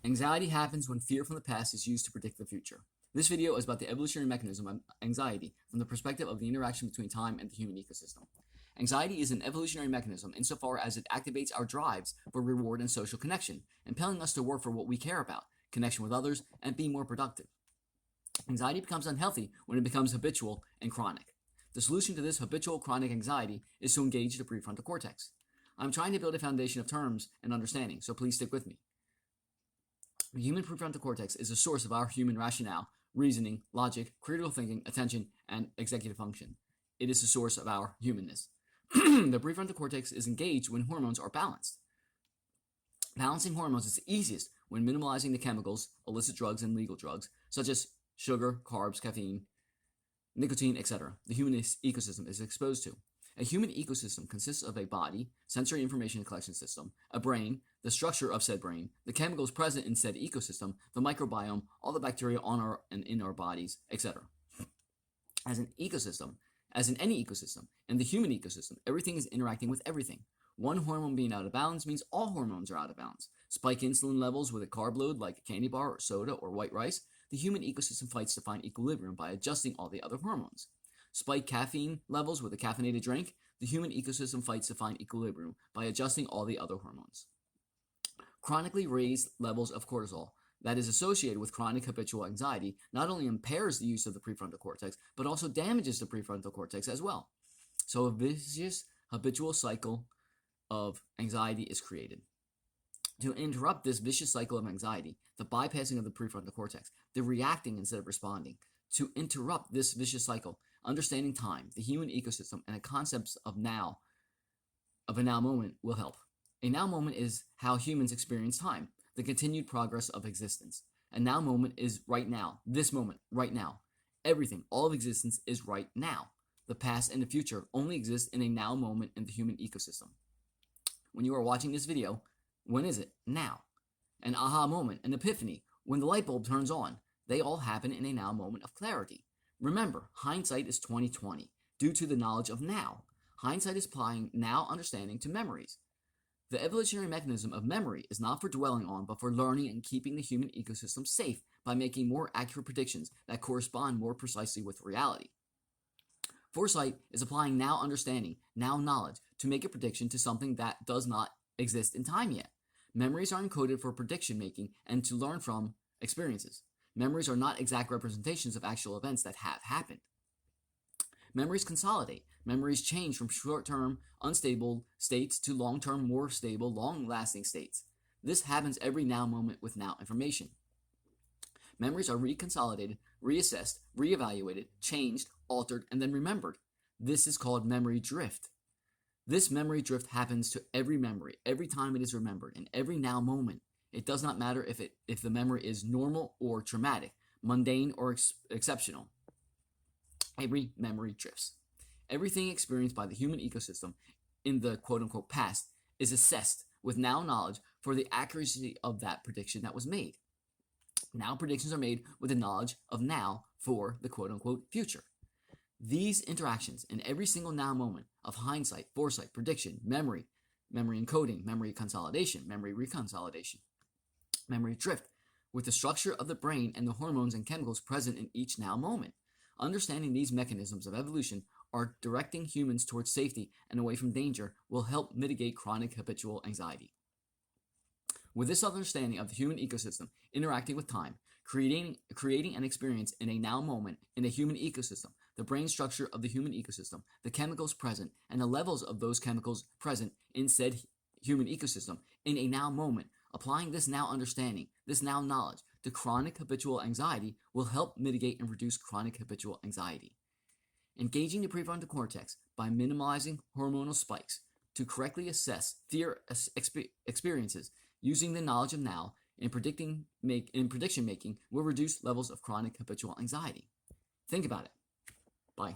Anxiety happens when fear from the past is used to predict the future. This video is about the evolutionary mechanism of anxiety from the perspective of the interaction between time and the human ecosystem. Anxiety is an evolutionary mechanism insofar as it activates our drives for reward and social connection, impelling us to work for what we care about, connection with others, and be more productive. Anxiety becomes unhealthy when it becomes habitual and chronic. The solution to this habitual chronic anxiety is to engage the prefrontal cortex. I'm trying to build a foundation of terms and understanding, so please stick with me. The human prefrontal cortex is the source of our human rationale, reasoning, logic, critical thinking, attention, and executive function. It is the source of our humanness. The prefrontal cortex is engaged when hormones are balanced. Balancing hormones is easiest when minimalizing the chemicals, illicit drugs, and legal drugs, such as sugar, carbs, caffeine, nicotine, etc. the human ecosystem is exposed to. A human ecosystem consists of a body, sensory information collection system, a brain, the structure of said brain, the chemicals present in said ecosystem, the microbiome, all the bacteria on our and in our bodies, etc. As in any ecosystem, in the human ecosystem, everything is interacting with everything. One hormone being out of balance means all hormones are out of balance. Spike insulin levels with a carb load like a candy bar or soda or white rice, the human ecosystem fights to find equilibrium by adjusting all the other hormones. Spike caffeine levels with a caffeinated drink, the human ecosystem fights to find equilibrium by adjusting all the other hormones. Chronically raised levels of cortisol that is associated with chronic habitual anxiety not only impairs the use of the prefrontal cortex, but also damages the prefrontal cortex as well. So a vicious habitual cycle of anxiety is created. To interrupt this vicious cycle of anxiety, the bypassing of the prefrontal cortex, the reacting instead of responding, to interrupt this vicious cycle, understanding time, the human ecosystem, and the concepts of a now moment will help. A now moment is how humans experience time, the continued progress of existence. A now moment is right now, this moment, right now. Everything, all of existence is right now. The past and the future only exist in a now moment in the human ecosystem. When you are watching this video, when is it? Now. An aha moment, an epiphany, when the light bulb turns on, they all happen in a now moment of clarity. Remember, hindsight is 20/20 due to the knowledge of now. Hindsight is applying now understanding to memories. The evolutionary mechanism of memory is not for dwelling on, but for learning and keeping the human ecosystem safe by making more accurate predictions that correspond more precisely with reality. Foresight is applying now understanding, now knowledge, to make a prediction to something that does not exist in time yet. Memories are encoded for prediction making and to learn from experiences. Memories are not exact representations of actual events that have happened. Memories consolidate. Memories change from short-term, unstable states to long-term, more stable, long-lasting states. This happens every now moment with now information. Memories are reconsolidated, reassessed, reevaluated, changed, altered, and then remembered. This is called memory drift. This memory drift happens to every memory, every time it is remembered, in every now moment. It does not matter if the memory is normal or traumatic, mundane or exceptional. Every memory drifts. Everything experienced by the human ecosystem in the quote-unquote past is assessed with now knowledge for the accuracy of that prediction that was made. Now predictions are made with the knowledge of now for the quote-unquote future. These interactions in every single now moment of hindsight, foresight, prediction, memory encoding, memory consolidation, memory reconsolidation, memory drift, with the structure of the brain and the hormones and chemicals present in each now moment. Understanding these mechanisms of evolution are directing humans towards safety and away from danger will help mitigate chronic habitual anxiety. With this understanding of the human ecosystem interacting with time, creating an experience in a now moment in a human ecosystem, the brain structure of the human ecosystem, the chemicals present, and the levels of those chemicals present in said human ecosystem in a now moment, applying this now understanding, this now knowledge to chronic habitual anxiety will help mitigate and reduce chronic habitual anxiety. Engaging the prefrontal cortex by minimizing hormonal spikes to correctly assess fear experiences using the knowledge of now in prediction making will reduce levels of chronic habitual anxiety. Think about it. Bye.